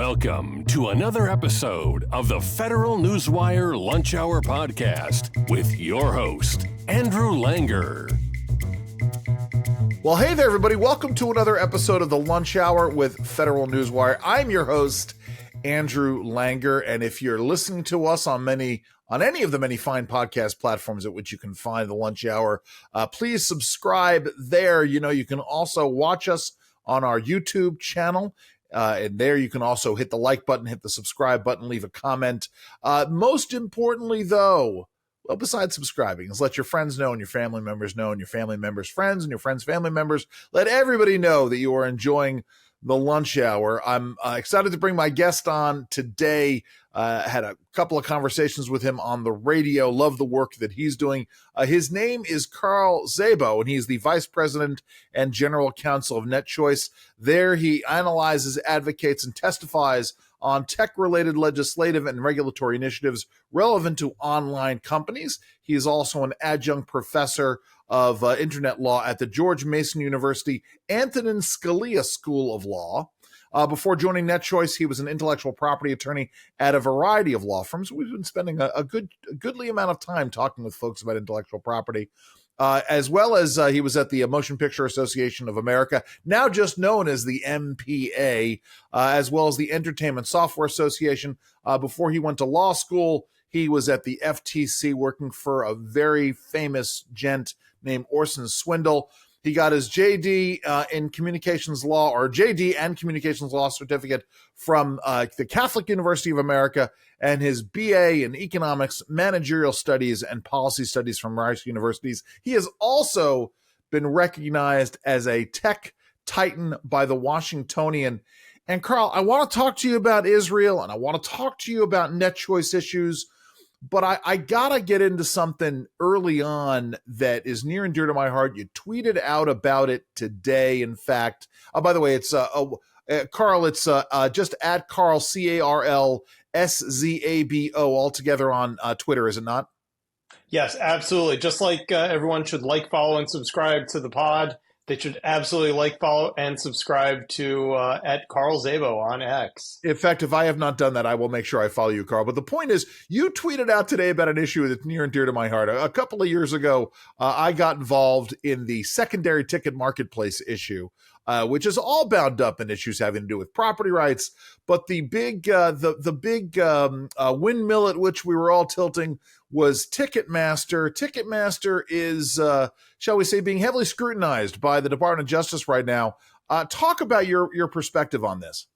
Welcome to another episode of the Federal Newswire Lunch Hour Podcast with your host, Andrew Langer. Well, hey there, everybody. Welcome to another episode of the Lunch Hour with Federal Newswire. I'm your host, Andrew Langer, and if you're listening to us on any of the many fine podcast platforms at which you can find the Lunch Hour, please subscribe there. You know, you can also watch us on our YouTube channel. And there you can also hit the like button, hit the subscribe button, leave a comment. Most importantly, though, well, besides subscribing, is let your friends know and your family members know and your family members' friends and your friends' family members. Let everybody know that you are enjoying the Lunch Hour. I'm excited to bring my guest on today. Had a couple of conversations with him on the radio. Love the work that he's doing. His name is Szabo, and he's the Vice President and General Counsel of NetChoice. There he analyzes, advocates, and testifies on tech-related legislative and regulatory initiatives relevant to online companies. He is also an adjunct professor of internet law at the George Mason University Antonin Scalia School of Law. Before joining NetChoice, he was an intellectual property attorney at a variety of law firms. We've been spending a goodly amount of time talking with folks about intellectual property, as well as he was at the Motion Picture Association of America, now just known as the MPA, as well as the Entertainment Software Association. Before he went to law school, he was at the FTC working for a very famous gent named Orson Swindle. He got his JD in communications law, or JD and communications law certificate from the Catholic University of America, and his BA in economics, managerial studies, and policy studies from Rice Universities. He has also been recognized as a tech titan by the Washingtonian. And Carl, I want to talk to you about Israel, and I want to talk to you about NetChoice issues. But I gotta get into something early on that is near and dear to my heart. You tweeted out about it today. In fact, by the way, it's Carl. It's just at Carl CarlSzabo all together on Twitter, is it not? Yes, absolutely. Just like everyone should like, follow, and subscribe to the pod, they should absolutely like, follow, and subscribe to at Carl Szabo on X. In fact, if I have not done that, I will make sure I follow you, Carl. But the point is, you tweeted out today about an issue that's near and dear to my heart. A couple of years ago, I got involved in the secondary ticket marketplace issue, which is all bound up in issues having to do with property rights. But the big windmill at which we were all tilting was Ticketmaster. Ticketmaster is, shall we say, being heavily scrutinized by the Department of Justice right now. Talk about your perspective on this.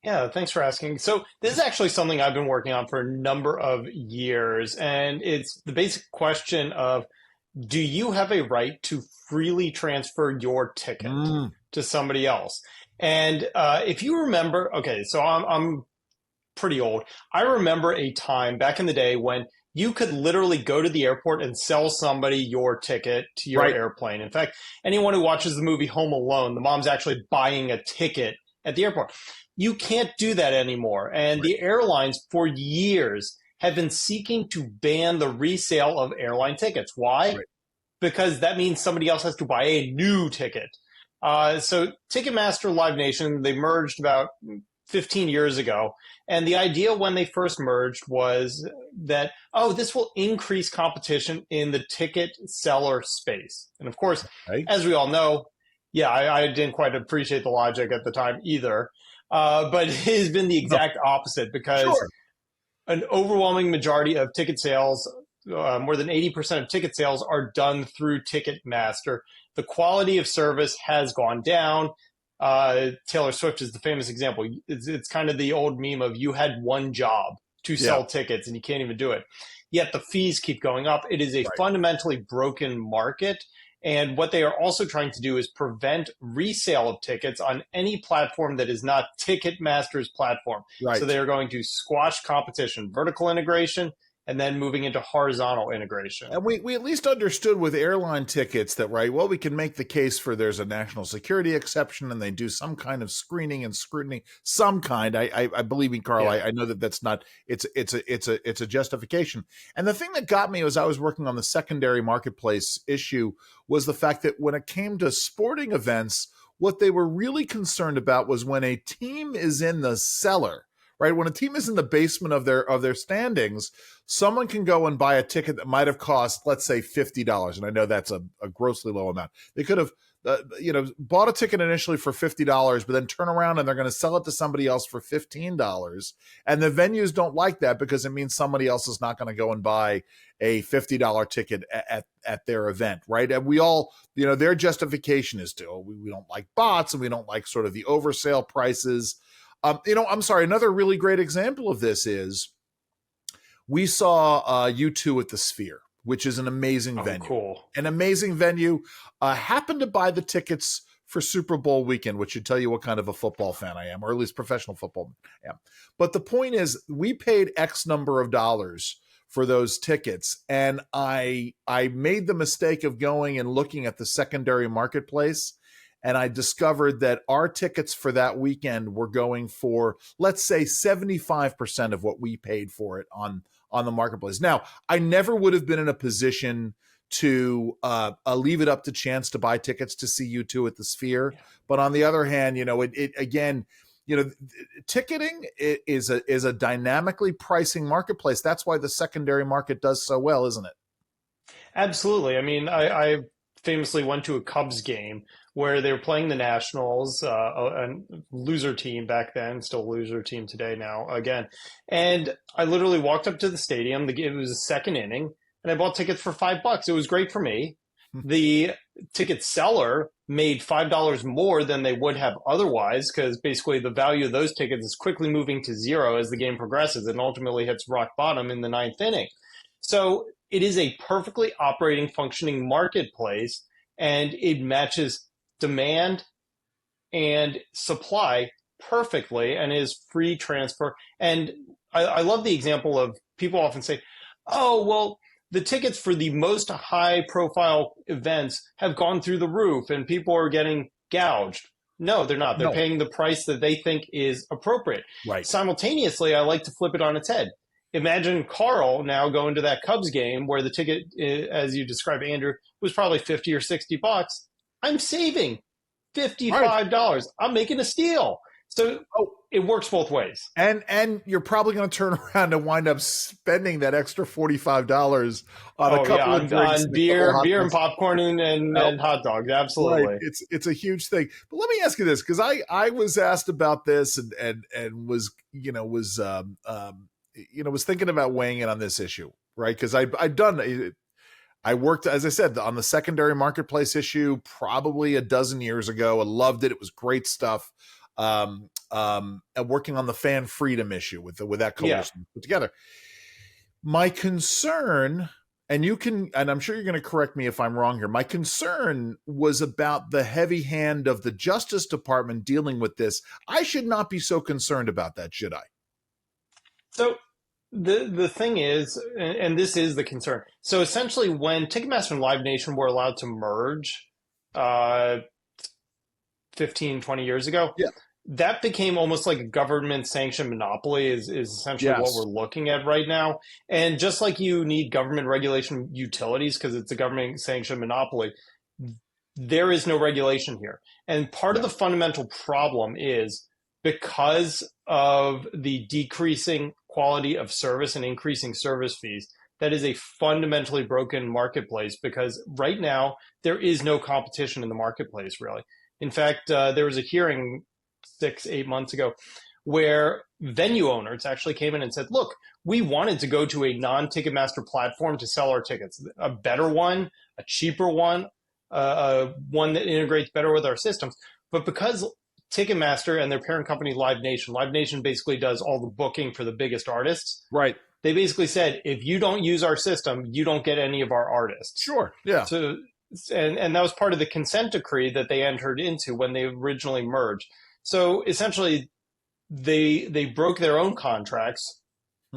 Yeah, thanks for asking. So this is actually something I've been working on for a number of years, and it's the basic question of, do you have a right to freely transfer your ticket to somebody else? And if you remember, okay, so I'm pretty old. I remember a time back in the day when you could literally go to the airport and sell somebody your ticket to your airplane. In fact, anyone who watches the movie Home Alone, the mom's actually buying a ticket at the airport. You can't do that anymore. And the airlines for years have been seeking to ban the resale of airline tickets. Why? Because that means somebody else has to buy a new ticket. So Ticketmaster, Live Nation, they merged about 15 years ago. And the idea when they first merged was that, this will increase competition in the ticket seller space. And of course, as we all know, I didn't quite appreciate the logic at the time either. But it has been the exact opposite, because an overwhelming majority of ticket sales, more than 80% of ticket sales, are done through Ticketmaster. The quality of service has gone down. Taylor Swift is the famous example. It's kind of the old meme of, you had one job to sell tickets and you can't even do it. Yet the fees keep going up. It is a fundamentally broken market. And what they are also trying to do is prevent resale of tickets on any platform that is not Ticketmaster's platform. So they are going to squash competition, vertical integration, and then moving into horizontal integration. And we at least understood with airline tickets that, we can make the case for there's a national security exception and they do some kind of screening and scrutiny, some kind. I believe in Carl. I know that's not, it's a justification. And the thing that got me as I was working on the secondary marketplace issue was the fact that when it came to sporting events, What they were really concerned about was when a team is in the cellar, right? When a team is in the basement of their standings, someone can go and buy a ticket that might have cost, let's say, $50. And I know that's a grossly low amount. They could have bought a ticket initially for $50, but then turn around and they're going to sell it to somebody else for $15. And the venues don't like that because it means somebody else is not going to go and buy a $50 ticket at their event, right? And we all, their justification is we don't like bots and we don't like sort of the oversale prices. I'm sorry, another really great example of this is we saw U2 at the Sphere, which is an amazing venue. Cool. An amazing venue. Happened to buy the tickets for Super Bowl weekend, which should tell you what kind of a football fan I am, or at least professional football I am. But the point is, we paid X number of dollars for those tickets, and I made the mistake of going and looking at the secondary marketplace, and I discovered that our tickets for that weekend were going for, let's say, 75% of what we paid for it on the marketplace. Now, I never would have been in a position to leave it up to chance to buy tickets to see U2 at the Sphere. But on the other hand, ticketing is a dynamically pricing marketplace. That's why the secondary market does so well, isn't it? Absolutely. I mean, I famously went to a Cubs game where they were playing the Nationals, a loser team back then, still a loser team today now again. And I literally walked up to the stadium. It was the second inning, and I bought tickets for $5. It was great for me. The ticket seller made $5 more than they would have otherwise, because basically the value of those tickets is quickly moving to zero as the game progresses and ultimately hits rock bottom in the ninth inning. So it is a perfectly operating, functioning marketplace, and it matches demand and supply perfectly and is free transfer. And I love the example of people often say, oh, well, the tickets for the most high profile events have gone through the roof and people are getting gouged. No, they're not. They're paying the price that they think is appropriate. Right. Simultaneously, I like to flip it on its head. Imagine Carl now going to that Cubs game where the ticket, as you described, Andrew, was probably $50 or $60. I'm saving $55. Right. I'm making a steal. So it works both ways. And you're probably going to turn around and wind up spending that extra $45 on a couple of drinks. On beer and popcorn and hot dogs. Absolutely. Right. It's a huge thing. But let me ask you this, because I was asked about this and was thinking about weighing in on this issue, right? Because I worked, as I said, on the secondary marketplace issue probably a dozen years ago. I loved it. It was great stuff. Working on the fan freedom issue with that coalition put together. My concern, and I'm sure you're going to correct me if I'm wrong here. My concern was about the heavy hand of the Justice Department dealing with this. I should not be so concerned about that, should I? So the thing is, and this is the concern. So essentially, when Ticketmaster and Live Nation were allowed to merge 15, 20 years ago, that became almost like a government-sanctioned monopoly is essentially what we're looking at right now. And just like you need government regulation utilities because it's a government-sanctioned monopoly, there is no regulation here. And part of the fundamental problem is because of the decreasing quality of service and increasing service fees, that is a fundamentally broken marketplace because right now there is no competition in the marketplace, really. In fact, there was a hearing 6-8 months ago where venue owners actually came in and said, look, we wanted to go to a non-Ticketmaster platform to sell our tickets, a better one, a cheaper one, one that integrates better with our systems. But because Ticketmaster and their parent company, Live Nation basically does all the booking for the biggest artists. Right. They basically said, if you don't use our system, you don't get any of our artists. Sure. Yeah. So, and that was part of the consent decree that they entered into when they originally merged. So essentially, they broke their own contracts.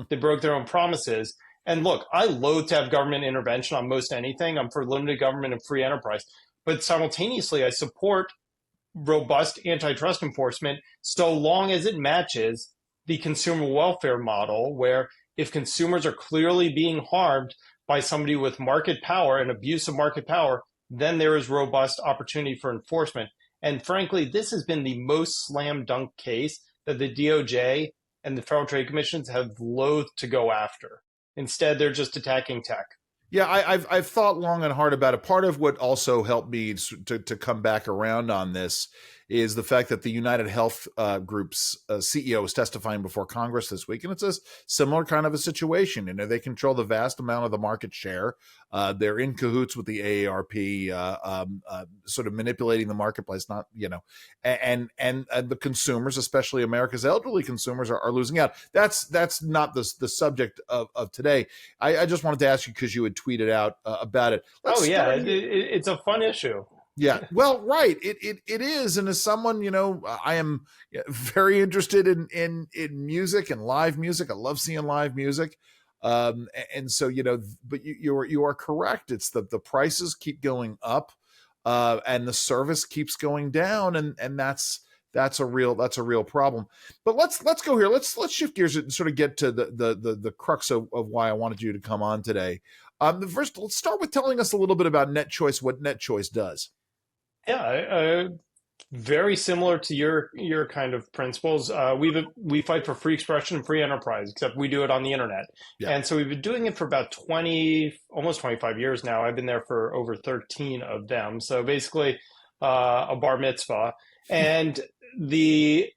They broke their own promises. And look, I loathe to have government intervention on most anything. I'm for limited government and free enterprise. But simultaneously, I support robust antitrust enforcement so long as it matches the consumer welfare model, where if consumers are clearly being harmed by somebody with market power and abuse of market power, then there is robust opportunity for enforcement. And frankly, this has been the most slam dunk case that the DOJ and the Federal Trade Commissions have loathed to go after. Instead, they're just attacking tech. Yeah, I've thought long and hard about it. Part of what also helped me to come back around on this is the fact that the United Health Group's CEO is testifying before Congress this week, and it's a similar kind of a situation. You know, they control the vast amount of the market share. They're in cahoots with the AARP, sort of manipulating the marketplace. Not, you know, and the consumers, especially America's elderly consumers, are losing out. That's not the subject of today. I just wanted to ask you because you had tweeted out about it. It's a fun issue. Yeah, well, right. It is. And as someone, you know, I am very interested in music and live music. I love seeing live music. And so, you know, but you are correct. It's the prices keep going up, and the service keeps going down. And that's a real problem. But let's go here. Let's shift gears and sort of get to the crux of why I wanted you to come on today. First, let's start with telling us a little bit about NetChoice, what NetChoice does. Yeah, very similar to your kind of principles. We fight for free expression and free enterprise, except we do it on the internet. Yeah. And so we've been doing it for about almost 25 years now. I've been there for over 13 of them. So basically a bar mitzvah. And we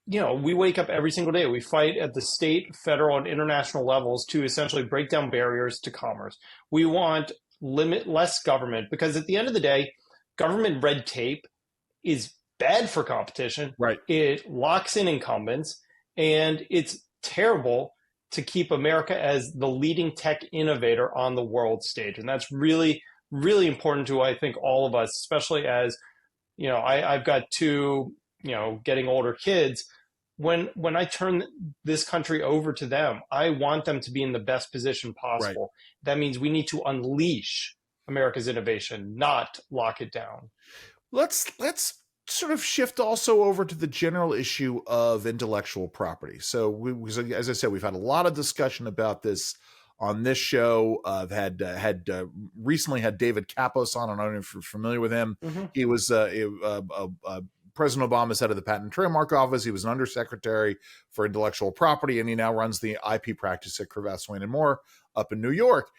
wake up every single day. We fight at the state, federal, and international levels to essentially break down barriers to commerce. We want less government because at the end of the day, government red tape is bad for competition. Right. It locks in incumbents, and it's terrible to keep America as the leading tech innovator on the world stage. And that's really, really important to, I think, all of us, especially as, you know, I've got two, you know, getting older kids. When I turn this country over to them, I want them to be in the best position possible. Right. That means we need to unleash America's innovation, not lock it down. Let's sort of shift also over to the general issue of intellectual property. So as I said, we've had a lot of discussion about this on this show. I've had recently had David Kapos on. I don't know if you're familiar with him. Mm-hmm. He was President Obama's head of the Patent and Trademark Office. He was an undersecretary for intellectual property, and he now runs the IP practice at Cravath, Swaine and Moore up in New York.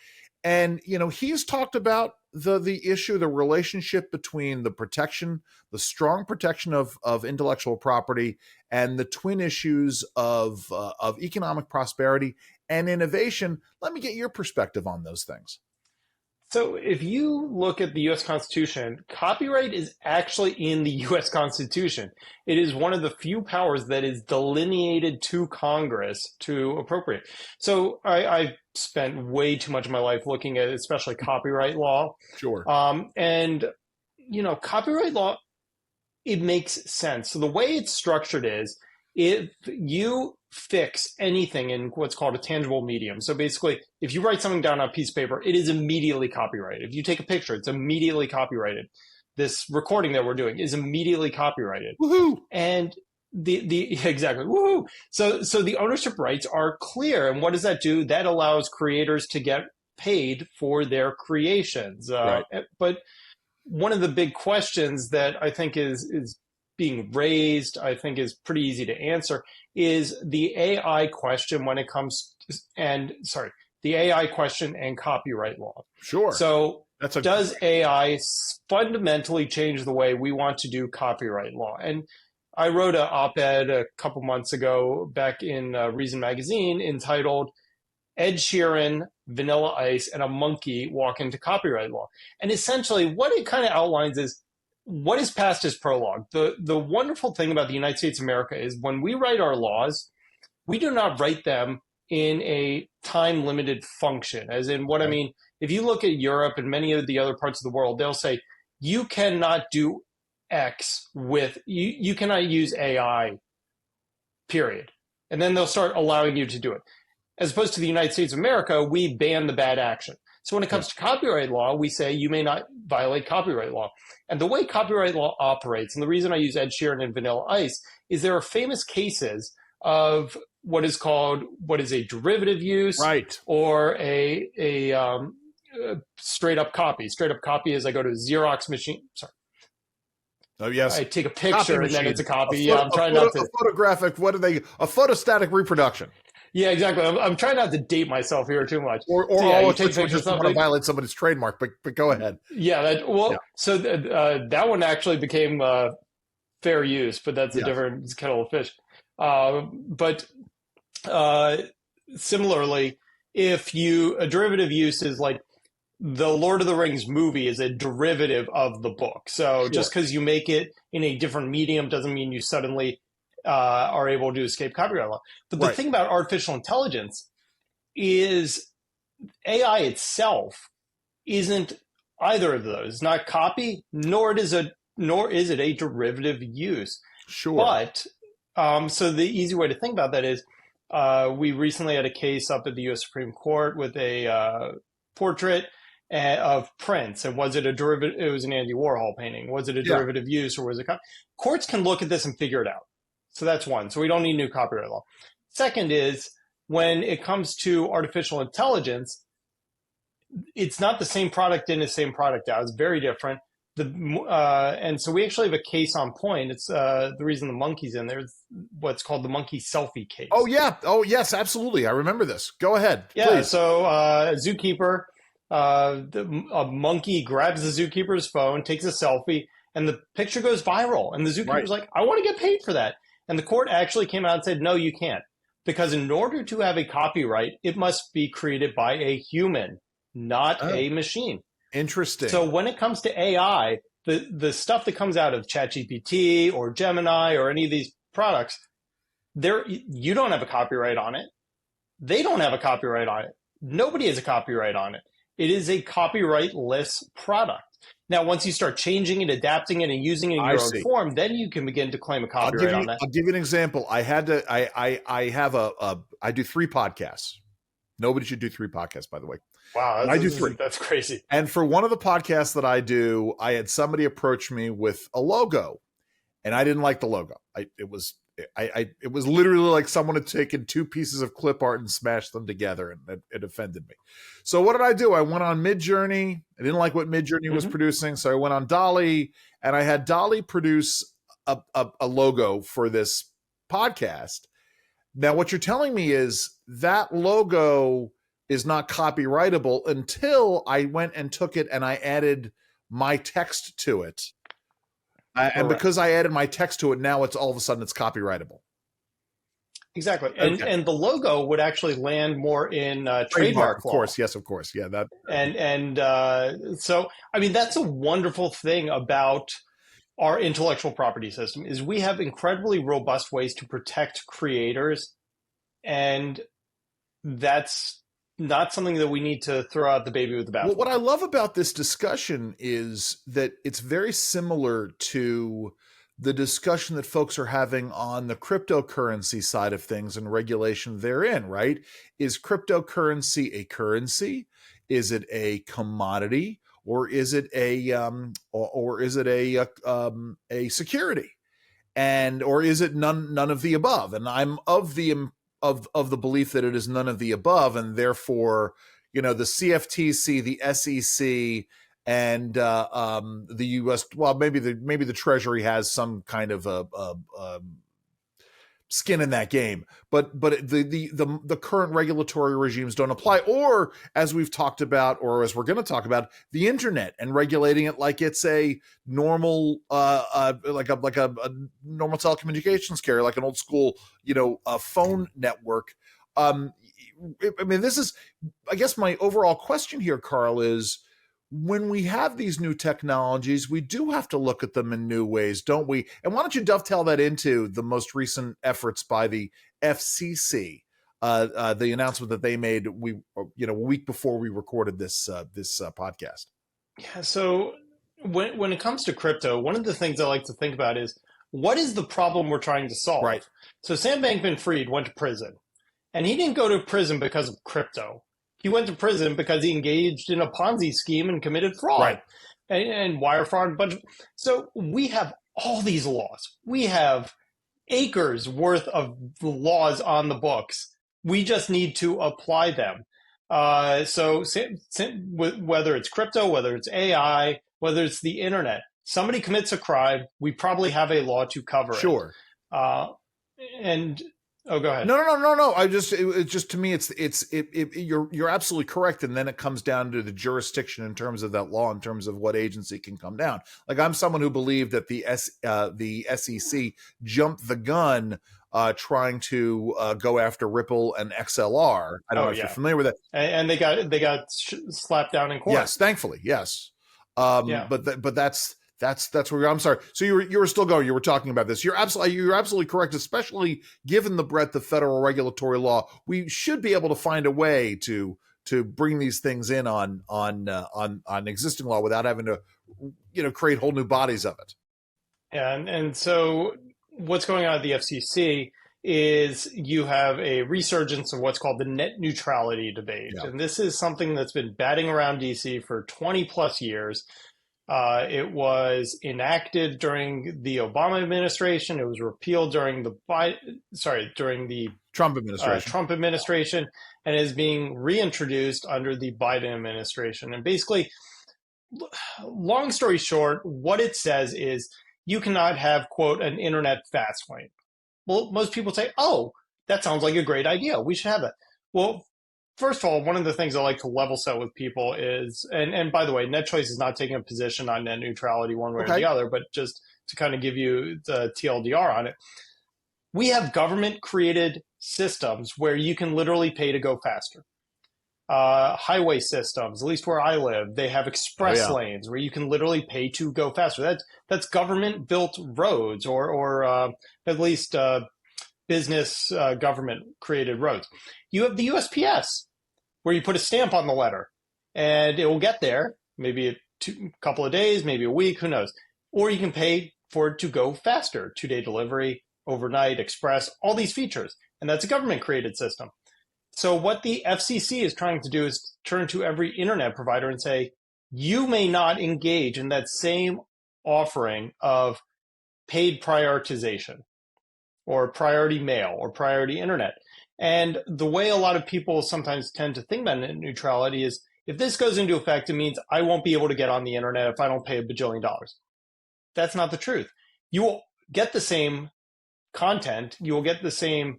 And, you know, he's talked about the issue, the relationship between the strong protection of intellectual property and the twin issues of economic prosperity and innovation. Let me get your perspective on those things. So if you look at the U.S. Constitution, copyright is actually in the U.S. Constitution. It is one of the few powers that is delineated to Congress to appropriate. So I spent way too much of my life looking at especially copyright law. Sure. And, you know, copyright law, it makes sense. So the way it's structured is if you fix anything in what's called a tangible medium. So basically, if you write something down on a piece of paper, it is immediately copyrighted. If you take a picture, it's immediately copyrighted. This recording that we're doing is immediately copyrighted. Woohoo! And exactly, woohoo! So the ownership rights are clear. And what does that do? That allows creators to get paid for their creations. Right. But one of the big questions that I think is being raised, I think is pretty easy to answer, is the AI question when it comes to, the AI question and copyright law. Sure. So does AI fundamentally change the way we want to do copyright law? And I wrote an op-ed a couple months ago back in Reason Magazine entitled Ed Sheeran, Vanilla Ice, and a Monkey Walk into Copyright Law. And essentially what it kind of outlines is what is past is prologue. The wonderful thing about the United States of America is when we write our laws, we do not write them in a time-limited function. As in what I mean, if you look at Europe and many of the other parts of the world, they'll say, you cannot do X with, you cannot use AI, period. And then they'll start allowing you to do it. As opposed to the United States of America, we ban the bad action. So when it comes to copyright law, we say you may not violate copyright law. And the way copyright law operates, and the reason I use Ed Sheeran and Vanilla Ice, is there are famous cases of what is a derivative use, right, or a straight up copy. Straight up copy is I go to a Xerox machine. Sorry. Oh, yes. I take a picture and then it's a copy. I'm trying not to. A photographic, a photostatic reproduction. Yeah, exactly. I'm trying not to date myself here too much. Or you take pictures just want to violate somebody's trademark, but go ahead. Yeah. So that one actually became fair use, but that's a different kettle of fish. But similarly, if a derivative use is like the Lord of the Rings movie is a derivative of the book. So just because you make it in a different medium doesn't mean you suddenly are able to escape copyright law. But the thing about artificial intelligence is AI itself isn't either of those. It's not copy, nor is it a derivative use. Sure. But so the easy way to think about that is we recently had a case up at the U.S. Supreme Court with a portrait of Prince, and was it a derivative? It was an Andy Warhol painting. Was it a derivative use, or was it? Courts can look at this and figure it out. So that's one. So we don't need new copyright law. Second is when it comes to artificial intelligence, it's not the same product in, the same product out. It's very different. And so we actually have a case on point. It's the reason the monkey's in there is what's called the monkey selfie case. Oh, yeah. Oh, yes, absolutely. I remember this. Go ahead. Yeah. Please. So a zookeeper, a monkey grabs the zookeeper's phone, takes a selfie, and the picture goes viral. And the zookeeper's like, I want to get paid for that. And the court actually came out and said, no, you can't. Because in order to have a copyright, it must be created by a human, not a machine. Interesting. So when it comes to AI, the stuff that comes out of ChatGPT or Gemini or any of these products, you don't have a copyright on it. They don't have a copyright on it. Nobody has a copyright on it. It is a copyrightless product. Now, once you start changing it, adapting it, and using it in your own form, then you can begin to claim a copyright on that. I'll give you an example. I do 3 podcasts. Nobody should do 3 podcasts, by the way. Wow. I do 3. That's crazy. And for one of the podcasts that I do, I had somebody approach me with a logo, and I didn't like the logo. It was literally like someone had taken 2 pieces of clip art and smashed them together, and it offended me. So what did I do? I went on Midjourney. I didn't like what Midjourney was producing, so I went on Dolly, and I had Dolly produce a logo for this podcast. Now, what you're telling me is that logo is not copyrightable until I went and took it and I added my text to it. And because I added my text to it, now it's all of a sudden it's copyrightable. Exactly. And the logo would actually land more in trademark law. Of course. Yes, of course. Yeah. That. So, I mean, that's a wonderful thing about our intellectual property system is we have incredibly robust ways to protect creators. And that's not something that we need to throw out the baby with the bathwater. Well, what I love about this discussion is that it's very similar to the discussion that folks are having on the cryptocurrency side of things and regulation therein, right? Is cryptocurrency a currency? Is it a commodity? Or is it a security? And or is it none of the above? And I'm of the belief that it is none of the above, and therefore, the CFTC, the SEC, and the U.S. Well, maybe the Treasury has some kind of a skin in that game, but the current regulatory regimes don't apply. Or as we've talked about, or as we're going to talk about, the internet and regulating it like it's a normal like a normal telecommunications carrier, like an old school a phone network. I mean, this is, I guess, my overall question here, Carl, is when we have these new technologies, we do have to look at them in new ways, don't we? And why don't you dovetail that into the most recent efforts by the FCC, the announcement that they made a week before we recorded this podcast? Yeah. So when it comes to crypto, one of the things I like to think about is what is the problem we're trying to solve? Right. So Sam Bankman-Fried went to prison, and he didn't go to prison because of crypto. He went to prison because he engaged in a Ponzi scheme and committed fraud and wire fraud. So we have all these laws. We have acres worth of laws on the books. We just need to apply them. So whether it's crypto, whether it's AI, whether it's the internet, somebody commits a crime, we probably have a law to cover it. Sure. And oh, go ahead. No. It's just to me, you're absolutely correct. And then it comes down to the jurisdiction in terms of that law, in terms of what agency can come down. Like, I'm someone who believed that the SEC jumped the gun trying to go after Ripple and XLR. I don't know if you're familiar with that. And they got slapped down in court. Yes, thankfully, yes. But that's where I'm sorry. So you were still going. You were talking about this. You're absolutely correct. Especially given the breadth of federal regulatory law, we should be able to find a way to bring these things in on existing law without having to create whole new bodies of it. Yeah, and so what's going on at the FCC is you have a resurgence of what's called the net neutrality debate, and this is something that's been batting around DC for 20 plus years. It was enacted during the Obama administration. It was repealed during the Trump administration, and is being reintroduced under the Biden administration. And basically, long story short, what it says is you cannot have, quote, an internet fast lane. Well, most people say, oh, that sounds like a great idea. We should have that. Well, first of all, one of the things I like to level set with people is, and by the way, NetChoice is not taking a position on net neutrality one way or the other, but just to kind of give you the TLDR on it, we have government-created systems where you can literally pay to go faster. Highway systems, at least where I live, they have express lanes where you can literally pay to go faster. That's government-built roads, or at least business government-created roads. You have the USPS, where you put a stamp on the letter, and it will get there, maybe a couple of days, maybe a week, who knows. Or you can pay for it to go faster, 2-day delivery, overnight, express, all these features. And that's a government-created system. So what the FCC is trying to do is turn to every internet provider and say, you may not engage in that same offering of paid prioritization or priority mail or priority internet. And the way a lot of people sometimes tend to think about net neutrality is, if this goes into effect, it means I won't be able to get on the internet if I don't pay $1 bajillion. That's not the truth. You will get the same content. You will get the same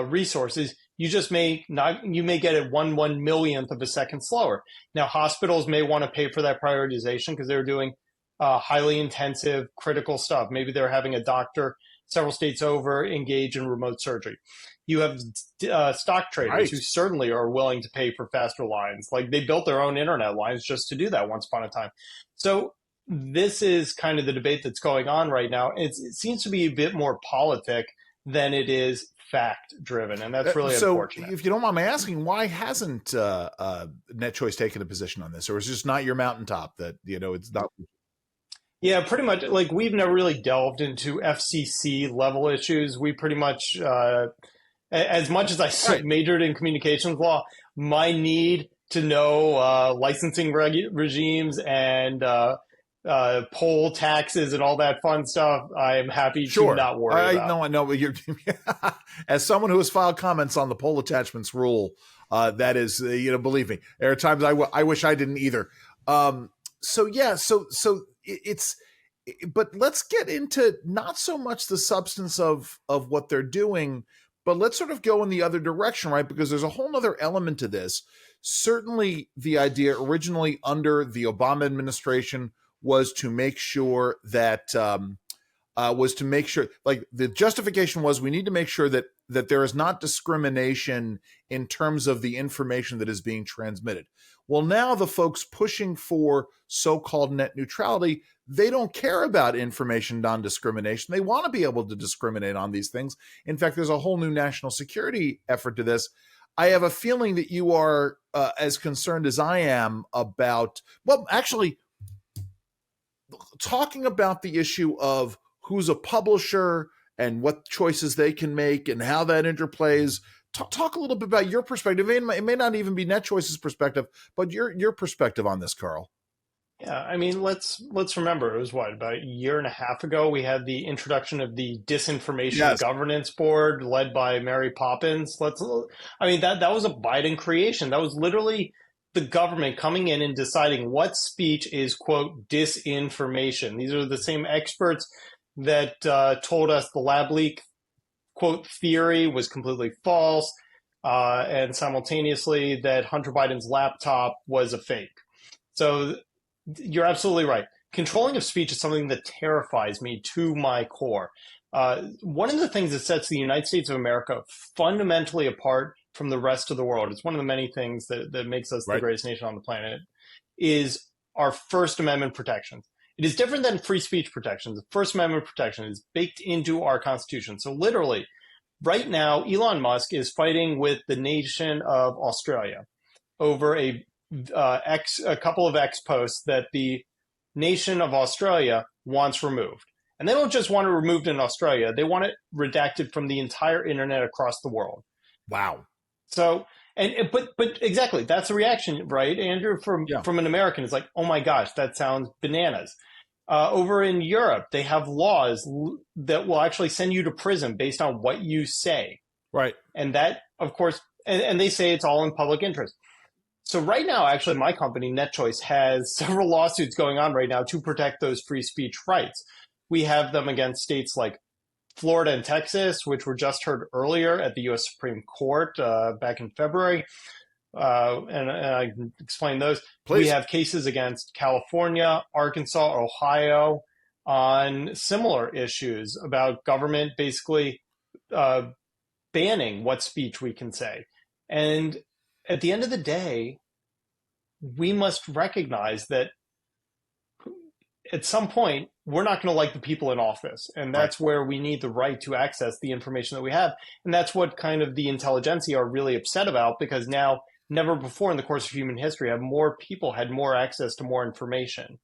resources. You just may get it 1/1,000,000th of a second slower. Now, hospitals may want to pay for that prioritization because they're doing highly intensive, critical stuff. Maybe they're having a doctor several states over engage in remote surgery. You have stock traders who certainly are willing to pay for faster lines. Like, they built their own internet lines just to do that once upon a time. So this is kind of the debate that's going on right now. It seems to be a bit more politic than it is fact-driven, and that's really unfortunate. If you don't mind me asking, why hasn't NetChoice taken a position on this? Or is it just not your mountaintop that, it's not... Yeah, pretty much. Like, we've never really delved into FCC level issues. We pretty much, as much as I majored in communications law, my need to know licensing regimes and poll taxes and all that fun stuff, I am happy to not worry about. I know. You're, as someone who has filed comments on the poll attachments rule, that is, believe me, there are times I wish I didn't either. But let's get into not so much the substance of what they're doing, but let's sort of go in the other direction, right? Because there's a whole other element to this. Certainly the idea originally under the Obama administration was to make sure that, like, the justification was, we need to make sure that there is not discrimination in terms of the information that is being transmitted. Well, now the folks pushing for so-called net neutrality, they don't care about information non-discrimination. They want to be able to discriminate on these things. In fact, there's a whole new national security effort to this. I have a feeling that you are as concerned as I am about, well, actually, talking about the issue of who's a publisher and what choices they can make and how that interplays. Talk a little bit about your perspective. It may not even be NetChoice's perspective, but your perspective on this, Carl. Yeah, I mean, let's remember, it was about a year and a half ago, we had the introduction of the Disinformation Governance Board led by Mary Poppins. That was a Biden creation. That was literally the government coming in and deciding what speech is, quote, disinformation. These are the same experts that told us the lab leak, quote, theory was completely false, and simultaneously that Hunter Biden's laptop was a fake. So you're absolutely right. Controlling of speech is something that terrifies me to my core. One of the things that sets the United States of America fundamentally apart from the rest of the world, it's one of the many things that makes us the greatest nation on the planet, is our First Amendment protections. It is different than free speech protections. The First Amendment protection is baked into our Constitution. So literally, right now, Elon Musk is fighting with the nation of Australia over a couple of X posts that the nation of Australia wants removed. And they don't just want it removed in Australia. They want it redacted from the entire internet across the world. Wow. So, but exactly, that's the reaction, right, Andrew, from an American. It's like, oh my gosh, that sounds bananas. Over in Europe, they have laws that will actually send you to prison based on what you say. Right. And that, of course, and they say it's all in public interest. So right now, actually, my company, NetChoice, has several lawsuits going on right now to protect those free speech rights. We have them against states like Florida and Texas, which were just heard earlier at the U.S. Supreme Court back in February. And I can explain those. Please. We have cases against California, Arkansas, Ohio on similar issues about government basically banning what speech we can say. And at the end of the day, we must recognize that at some point, we're not going to like the people in office. And that's where we need the right to access the information that we have. And that's what kind of the intelligentsia are really upset about, because now, never before in the course of human history have more people had more access to more information.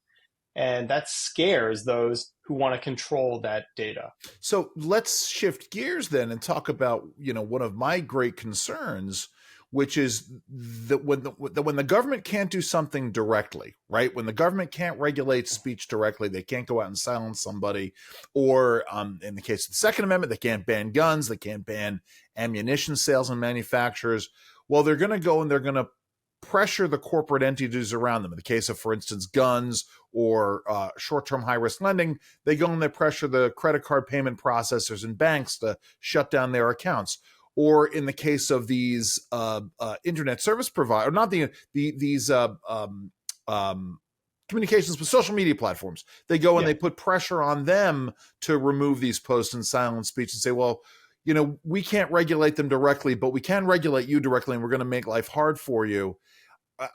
And that scares those who want to control that data. So let's shift gears then and talk about, one of my great concerns, which is that when the government can't do something directly, right? When the government can't regulate speech directly, they can't go out and silence somebody, or in the case of the Second Amendment, they can't ban guns, they can't ban ammunition sales and manufacturers. Well, they're going to go and they're going to pressure the corporate entities around them. In the case of, for instance, guns or short-term high-risk lending, they go and they pressure the credit card payment processors and banks to shut down their accounts. Or in the case of these internet service providers, or not these communications with social media platforms, they go and they put pressure on them to remove these posts and silence speech and say, well, we can't regulate them directly, but we can regulate you directly, and we're going to make life hard for you.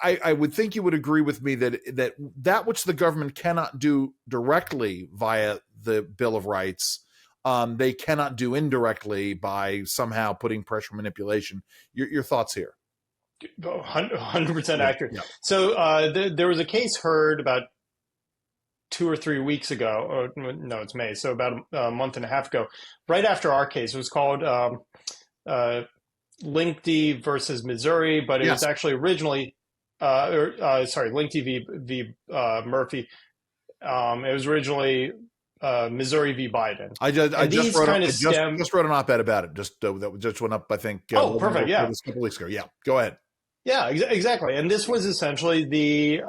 I would think you would agree with me that which the government cannot do directly via the Bill of Rights, they cannot do indirectly by somehow putting pressure manipulation. Your thoughts here? 100% accurate. Yeah. So there was a case heard about 2 or 3 weeks ago. No, it's May. So about a month and a half ago, right after our case. It was called Linkd versus Missouri, but it was actually originally, Linkd v. Murphy. It was originally Missouri v. Biden. I just wrote an op-ed about it. That just went up, I think. Perfect. Yeah, a couple weeks ago. Yeah, go ahead. Yeah, exactly. And this was essentially the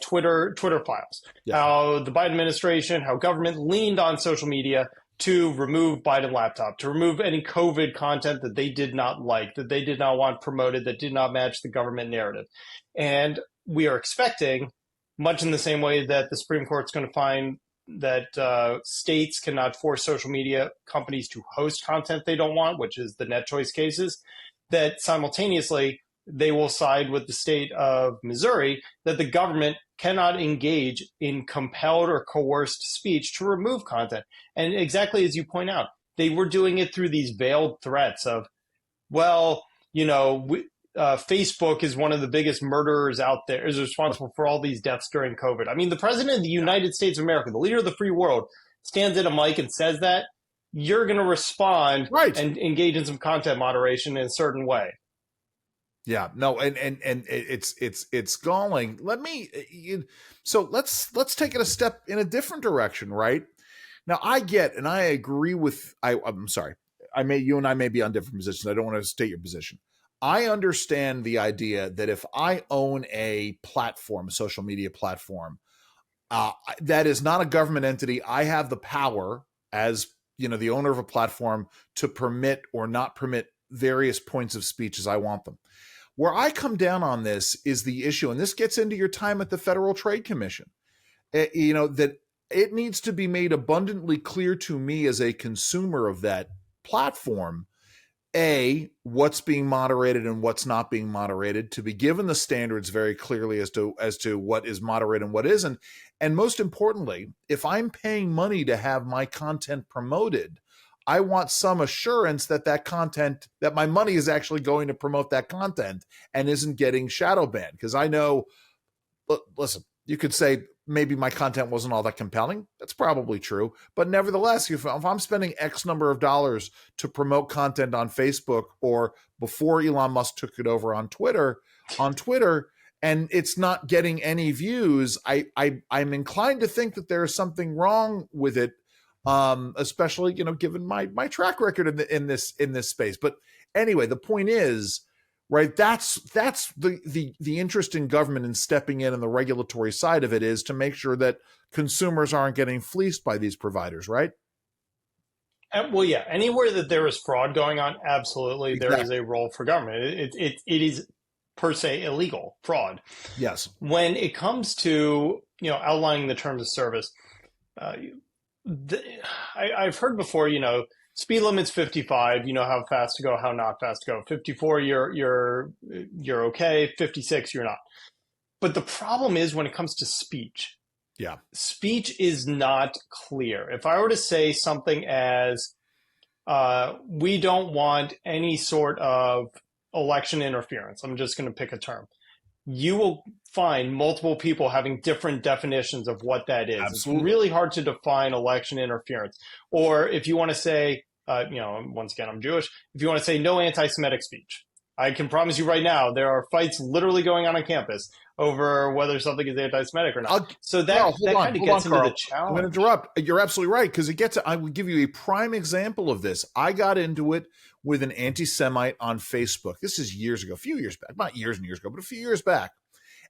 Twitter files. Yeah. How the Biden administration, how government leaned on social media to remove Biden laptop, to remove any COVID content that they did not like, that they did not want promoted, that did not match the government narrative. And we are expecting, much in the same way that the Supreme Court's going to find that states cannot force social media companies to host content they don't want, which is the NetChoice cases, that simultaneously they will side with the state of Missouri that the government cannot engage in compelled or coerced speech to remove content. And exactly as you point out, they were doing it through these veiled threats of, well, Facebook is one of the biggest murderers out there, is responsible for all these deaths during COVID. I mean, the president of the United States of America, the leader of the free world, stands at a mic and says that, you're going to respond and engage in some content moderation in a certain way. Yeah, no, and it's galling. So let's take it a step in a different direction, right? Now I get, and I agree with, I'm sorry, you and I may be on different positions. I don't want to state your position. I understand the idea that if I own a platform, a social media platform, that is not a government entity, I have the power as the owner of a platform to permit or not permit various points of speech as I want them. Where I come down on this is the issue, and this gets into your time at the Federal Trade Commission, that it needs to be made abundantly clear to me as a consumer of that platform, what's being moderated and what's not being moderated, to be given the standards very clearly as to what is moderated and what isn't. And most importantly, if I'm paying money to have my content promoted, I want some assurance that that my money is actually going to promote that content and isn't getting shadow banned. Because I know, listen, you could say maybe my content wasn't all that compelling. That's probably true. But nevertheless, if I'm spending X number of dollars to promote content on Facebook, or before Elon Musk took it over on Twitter, and it's not getting any views, I'm inclined to think that there is something wrong with it, especially given my track record in this space. But anyway, the point is, right, that's the interest in government in stepping in, and the regulatory side of it is to make sure that consumers aren't getting fleeced by these providers, right? Well, yeah, anywhere that there is fraud going on, absolutely, exactly. There is a role for government. It is per se illegal fraud. Yes. When it comes to outlining the terms of service, I've heard before, speed limit's 55, how fast to go, how not fast to go. 54, you're okay. 56, you're not. But the problem is when it comes to speech. Yeah. Speech is not clear. If I were to say something as, we don't want any sort of election interference, I'm just going to pick a term, you will find multiple people having different definitions of what that is. Absolutely. It's really hard to define election interference. Or if you want to say, once again, I'm Jewish, if you want to say no anti-Semitic speech, I can promise you right now, there are fights literally going on campus over whether something is anti-Semitic or not. So that kind of gets into the challenge. I'm going to interrupt. You're absolutely right, because I will give you a prime example of this. I got into it with an anti-Semite on Facebook. This is years ago, a few years back, not years and years ago, but a few years back.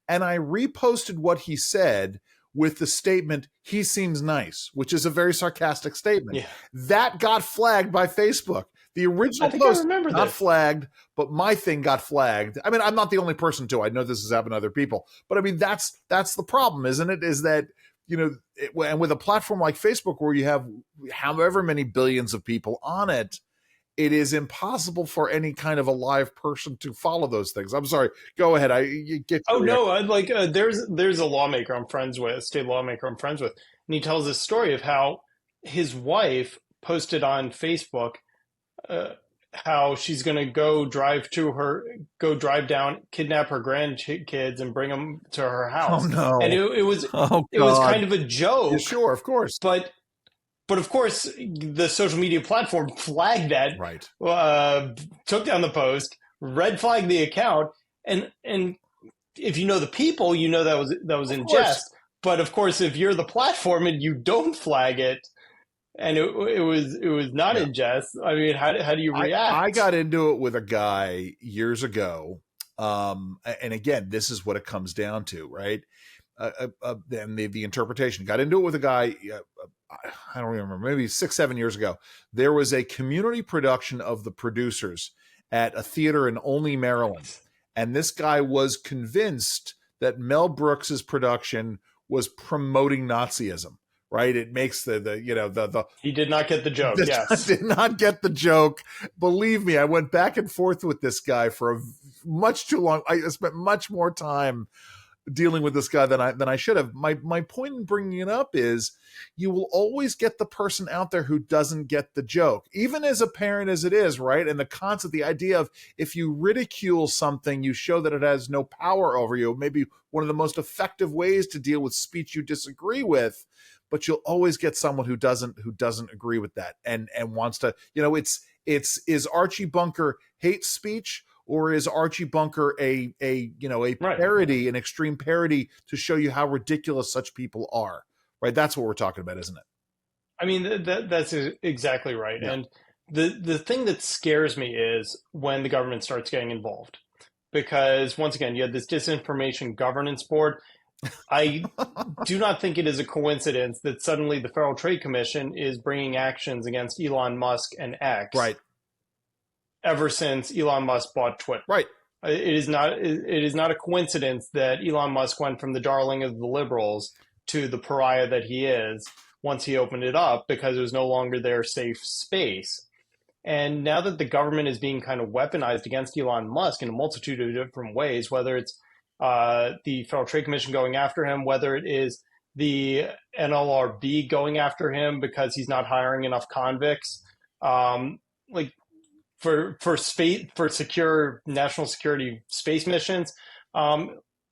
And I reposted what he said with the statement, "He seems nice," which is a very sarcastic statement. Yeah. That got flagged by Facebook. The original post not flagged, but my thing got flagged. I mean, I'm not the only person to. I know this has happened to other people, but I mean, that's the problem, isn't it? Is that, and with a platform like Facebook where you have however many billions of people on it, it is impossible for any kind of a live person to follow those things. I'm sorry. Go ahead. There's a lawmaker I'm friends with, a state lawmaker I'm friends with, and he tells this story of how his wife posted on Facebook how she's going to go drive down, kidnap her grandkids, and bring them to her house. Oh no! And it was kind of a joke. Yeah, sure, of course, but of course, the social media platform flagged that, right? Took down the post, red flagged the account, and if you know the people, that was in jest. But of course, if you're the platform and you don't flag it, and it was not in jest, I mean, how do you react? I got into it with a guy years ago, and again, this is what it comes down to, right? And the interpretation. Got into it with a guy. I don't remember, maybe 6-7 years ago. There was a community production of The Producers at a theater in Olney, Maryland. And this guy was convinced that Mel Brooks's production was promoting Nazism, right? It makes the he did not get the joke. Yes. Did not get the joke. Believe me, I went back and forth with this guy for much too long. I spent much more time dealing with this guy than I should have. My point in bringing it up is you will always get the person out there who doesn't get the joke, even as apparent as it is, right? And the concept, the idea of if you ridicule something, you show that it has no power over you. Maybe one of the most effective ways to deal with speech you disagree with, but you'll always get someone who doesn't agree with that and wants to, is Archie Bunker hate speech? Or is Archie Bunker a parody, an extreme parody to show you how ridiculous such people are? Right, that's what we're talking about, isn't it? I mean, that's exactly right. Yeah. And The thing that scares me is when the government starts getting involved. Because once again, you have this disinformation governance board. I do not think it is a coincidence that suddenly the Federal Trade Commission is bringing actions against Elon Musk and X. Right. Ever since Elon Musk bought Twitter. Right. It is not a coincidence that Elon Musk went from the darling of the liberals to the pariah that he is once he opened it up, because it was no longer their safe space. And now that the government is being kind of weaponized against Elon Musk in a multitude of different ways, whether it's the Federal Trade Commission going after him, whether it is the NLRB going after him because he's not hiring enough convicts, for secure national security space missions,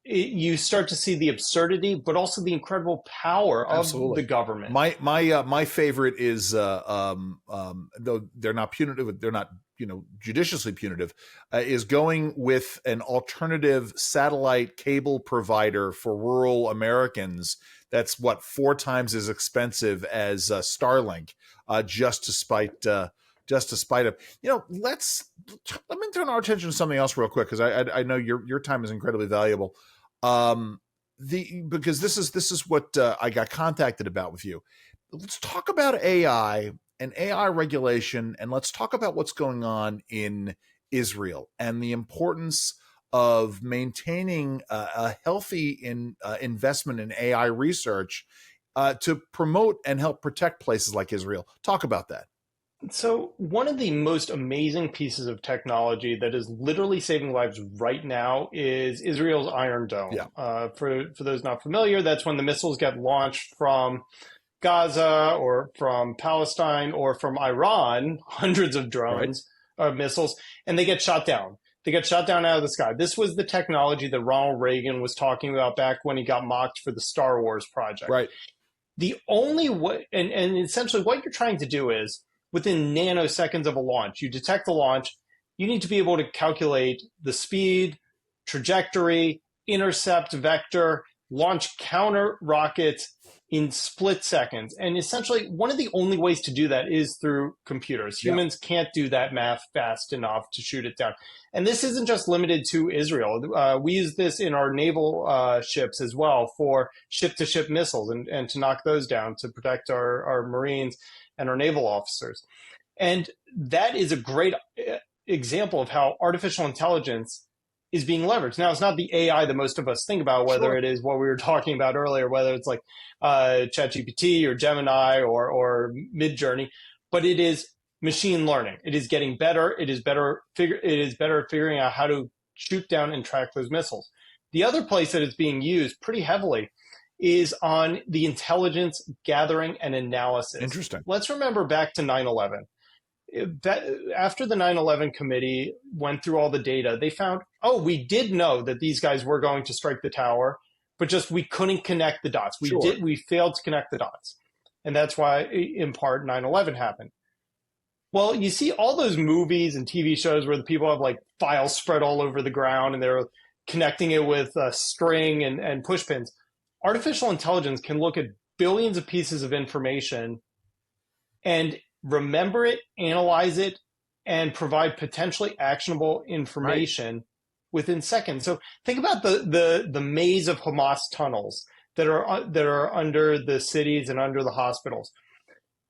you start to see the absurdity, but also the incredible power of the government. My favorite is though they're not punitive, they're not judiciously punitive, is going with an alternative satellite cable provider for rural Americans. That's 4 times as expensive as Starlink, just to spite it. Let me turn our attention to something else real quick, because I know your time is incredibly valuable. Because this is what I got contacted about with you. Let's talk about AI and AI regulation, and let's talk about what's going on in Israel and the importance of maintaining a healthy investment in AI research to promote and help protect places like Israel. Talk about that. So one of the most amazing pieces of technology that is literally saving lives right now is Israel's Iron Dome. Yeah. For those not familiar, that's when the missiles get launched from Gaza or from Palestine or from Iran, hundreds of drones, missiles, and they get shot down. They get shot down out of the sky. This was the technology that Ronald Reagan was talking about back when he got mocked for the Star Wars project. Right. The only way, and essentially what you're trying to do is, within nanoseconds of a launch, you detect the launch, you need to be able to calculate the speed, trajectory, intercept vector, launch counter rockets in split seconds. And essentially, one of the only ways to do that is through computers. Humans can't do that math fast enough to shoot it down. And this isn't just limited to Israel. We use this in our naval ships as well for ship-to-ship missiles and to knock those down to protect our Marines and our naval officers. And that is a great example of how artificial intelligence is being leveraged. Now, it's not the AI that most of us think about, whether it is what we were talking about earlier, whether it's like ChatGPT or Gemini or Midjourney, but it is machine learning. It is getting better. It is better at figuring out how to shoot down and track those missiles. The other place that it's being used pretty heavily is on the intelligence gathering and analysis. Interesting. Let's remember back to 9/11. After the 9/11 committee went through all the data, they found, we did know that these guys were going to strike the tower, but just we couldn't connect the dots. We failed to connect the dots. And that's why, in part, 9/11 happened. Well, you see all those movies and TV shows where the people have like files spread all over the ground and they're connecting it with string and push pins. Artificial intelligence can look at billions of pieces of information and remember it, analyze it, and provide potentially actionable information within seconds. So think about the maze of Hamas tunnels that are under the cities and under the hospitals.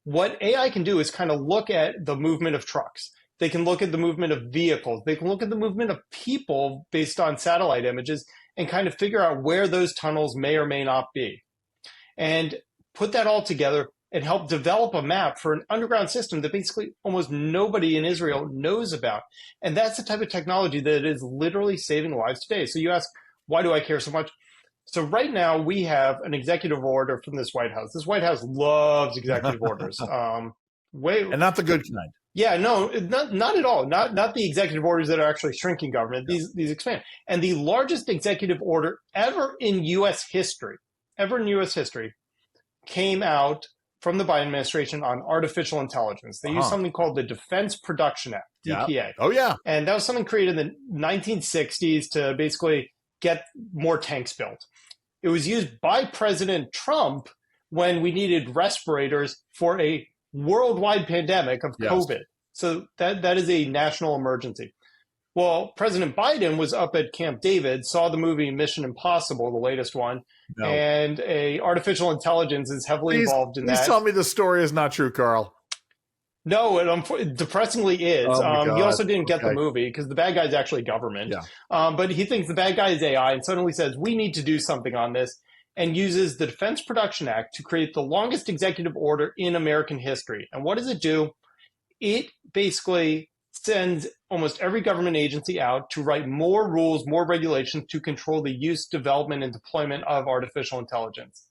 What AI can do is kind of look at the movement of trucks. They can look at the movement of vehicles. They can look at the movement of people based on satellite images and kind of figure out where those tunnels may or may not be. And put that all together and help develop a map for an underground system that basically almost nobody in Israel knows about. And that's the type of technology that is literally saving lives today. So you ask, why do I care so much? So right now we have an executive order from this White House. This White House loves executive orders. And not the good kind. Yeah, no, not at all. Not the executive orders that are actually shrinking government. These expand. And the largest executive order ever in U.S. history, came out from the Biden administration on artificial intelligence. They used something called the Defense Production Act, DPA. Yeah. Oh, yeah. And that was something created in the 1960s to basically get more tanks built. It was used by President Trump when we needed respirators for a worldwide pandemic of COVID. So that is a national emergency. Well, President Biden was up at Camp David, saw the movie Mission Impossible, the latest one, and artificial intelligence is heavily involved in that. Please tell me the story is not true, Carl. No, it depressingly is. He also didn't get the movie because the bad guy is actually government. Yeah. But he thinks the bad guy is AI and suddenly says, we need to do something on this, and uses the Defense Production Act to create the longest executive order in American history. And what does it do? It basically sends almost every government agency out to write more rules, more regulations to control the use, development, and deployment of artificial intelligence.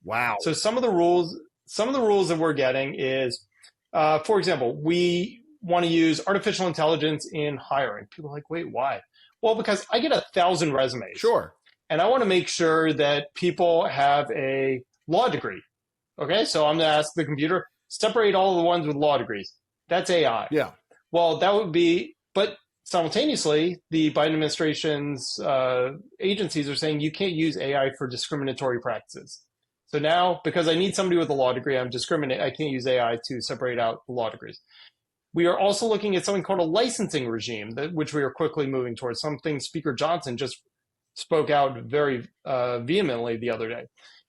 Wow. So some of the rules that we're getting is, for example, we want to use artificial intelligence in hiring. People are like, wait, why? Well, because I get 1,000 resumes. Sure. And I want to make sure that people have a law degree. Okay, so I'm going to ask the computer, separate all the ones with law degrees. That's AI. Yeah. Well, that would be, but simultaneously, the Biden administration's agencies are saying you can't use AI for discriminatory practices. So now, because I need somebody with a law degree, I can't use AI to separate out the law degrees. We are also looking at something called a licensing regime, which we are quickly moving towards, something Speaker Johnson just spoke out very vehemently the other day.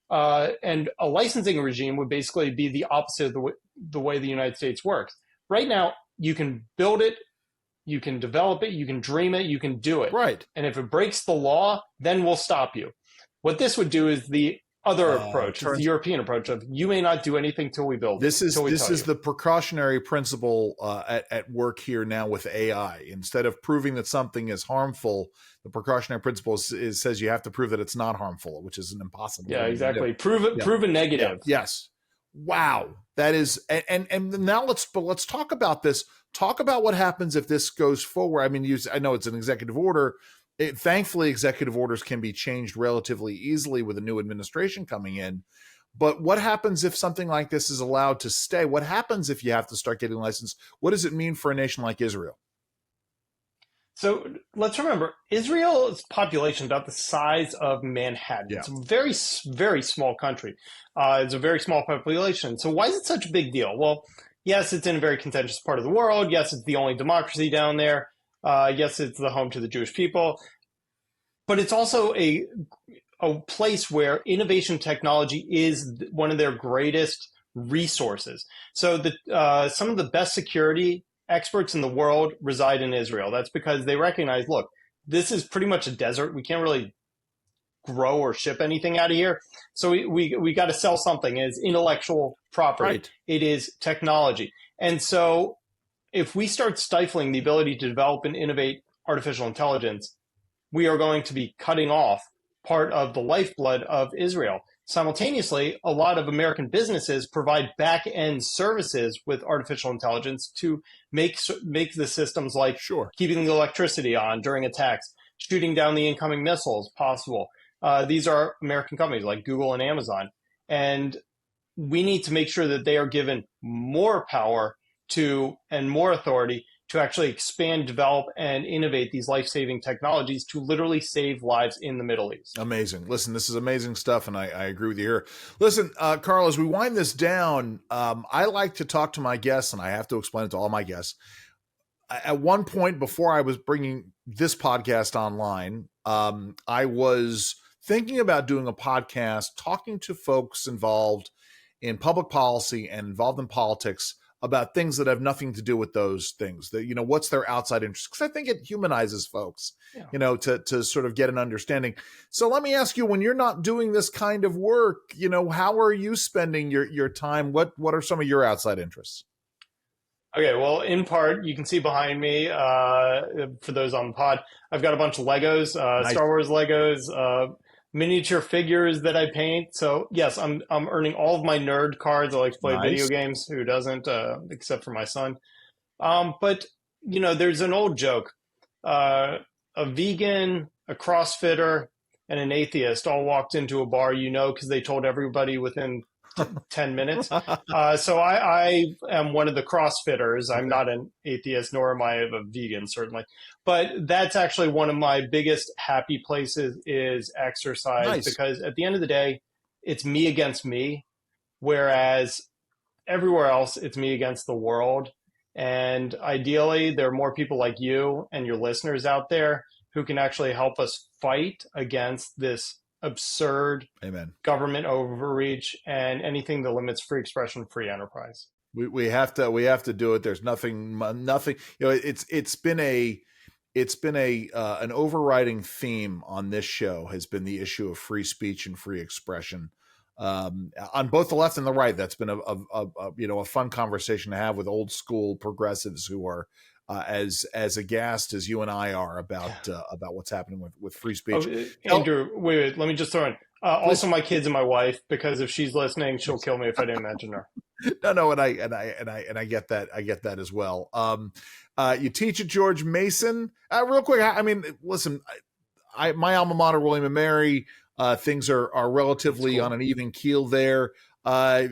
And a licensing regime would basically be the opposite of the way the United States works. Right now, you can build it, you can develop it, you can dream it, you can do it. Right. And if it breaks the law, then we'll stop you. What this would do is the other approach, the European approach of you may not do anything till we build it. This is the precautionary principle at work here now with AI. Instead of proving that something is harmful, the precautionary principle says you have to prove that it's not harmful, which is an impossible. Yeah, exactly. Prove a negative. Yeah. Yes. Wow. That is, and now let's talk about this. Talk about what happens if this goes forward. I mean, I know it's an executive order. Thankfully, executive orders can be changed relatively easily with a new administration coming in. But what happens if something like this is allowed to stay? What happens if you have to start getting licensed? What does it mean for a nation like Israel? So let's remember, Israel's population is about the size of Manhattan. Yeah. It's a very, very small country. It's a very small population. So why is it such a big deal? Well, yes, it's in a very contentious part of the world. Yes, it's the only democracy down there. Yes, it's the home to the Jewish people. But it's also a place where innovation technology is one of their greatest resources. So some of the best security experts in the world reside in Israel. That's because they recognize, look, this is pretty much a desert. We can't really grow or ship anything out of here. So we got to sell something as intellectual property. Right. It is technology. And so if we start stifling the ability to develop and innovate artificial intelligence, we are going to be cutting off part of the lifeblood of Israel. Simultaneously, a lot of American businesses provide back-end services with artificial intelligence to make the systems like keeping the electricity on during attacks, shooting down the incoming missiles possible. These are American companies like Google and Amazon. And we need to make sure that they are given more power and more authority to actually expand, develop, and innovate these life-saving technologies to literally save lives in the Middle East. Amazing. Listen, this is amazing stuff, and I agree with you here. Listen, Carl, as we wind this down, I like to talk to my guests, and I have to explain it to all my guests. At one point before I was bringing this podcast online, I was thinking about doing a podcast talking to folks involved in public policy and involved in politics about things that have nothing to do with those things. That, what's their outside interest? Because I think it humanizes folks, to sort of get an understanding. So let me ask you, when you're not doing this kind of work, how are you spending your time? What are some of your outside interests? Okay, well, in part, you can see behind me, for those on the pod, I've got a bunch of Legos, nice. Star Wars Legos, miniature figures that I paint. So yes, I'm earning all of my nerd cards. I like to play video games. Who doesn't? Except for my son. But there's an old joke: a vegan, a CrossFitter, and an atheist all walked into a bar. Because they told everybody within 10 minutes. So I am one of the CrossFitters. I'm not an atheist, nor am I a vegan, certainly. But that's actually one of my biggest happy places is exercise. Nice. Because at the end of the day, it's me against me, whereas everywhere else, it's me against the world. And ideally, there are more people like you and your listeners out there who can actually help us fight against this absurd government overreach and anything that limits free expression, free enterprise. We have to do it. There's nothing. It's been an overriding theme on this show has been the issue of free speech and free expression on both the left and the right. That's been a fun conversation to have with old school progressives who are as aghast as you and I are about what's happening with free speech. Andrew, wait, let me just throw in. Also, my kids and my wife, because if she's listening, she'll kill me if I didn't mention her. No, and I get that. I get that as well. You teach at George Mason. Real quick, I mean, listen, my alma mater, William and Mary. Things are relatively on an even keel there. I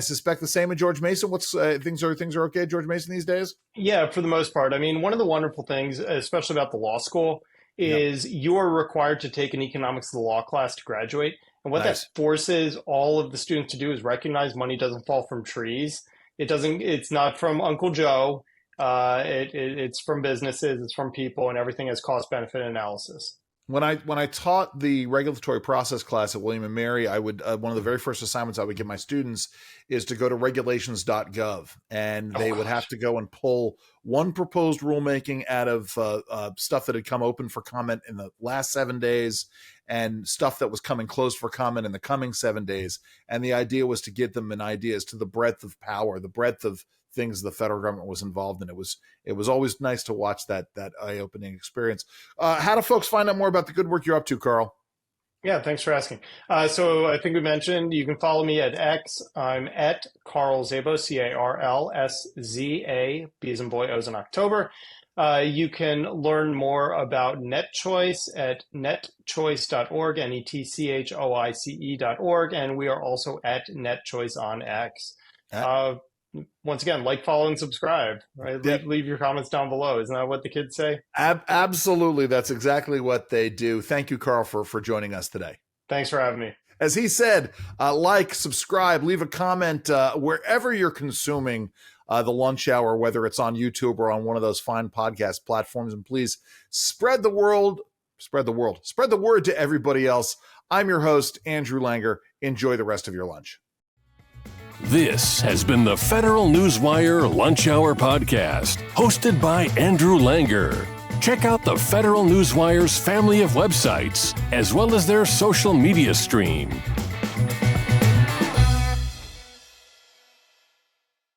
suspect the same at George Mason. What's things are okay at George Mason these days? Yeah, for the most part. I mean, one of the wonderful things, especially about the law school, is you are required to take an economics of the law class to graduate. And what that forces all of the students to do is recognize money doesn't fall from trees. It's not from Uncle Joe. It's from businesses, it's from people, and everything has cost benefit analysis. When I taught the regulatory process class at William and Mary, I would one of the very first assignments I would give my students is to go to regulations.gov, and they would have to go and pull one proposed rulemaking out of stuff that had come open for comment in the last 7 days and stuff that was coming closed for comment in the coming 7 days. And the idea was to give them an idea as to the breadth of power, the breadth of things the federal government was involved in. It was always nice to watch that eye-opening experience. How do folks find out more about the good work you're up to, Carl? Yeah, thanks for asking. So I think we mentioned you can follow me at X. I'm at Carl Szabo, CarlSza, B as in boy, O as in October. You can learn more about NetChoice at netchoice.org, netchoice.org, and we are also at NetChoice on X. Once again, like, follow, and subscribe. Right? Leave your comments down below. Isn't that what the kids say? Absolutely. That's exactly what they do. Thank you, Carl, for joining us today. Thanks for having me. As he said, like, subscribe, leave a comment wherever you're consuming the lunch hour, whether it's on YouTube or on one of those fine podcast platforms. And please spread the word to everybody else. I'm your host, Andrew Langer. Enjoy the rest of your lunch. This has been the Federal Newswire Lunch Hour Podcast, hosted by Andrew Langer. Check out the Federal Newswire's family of websites, as well as their social media stream.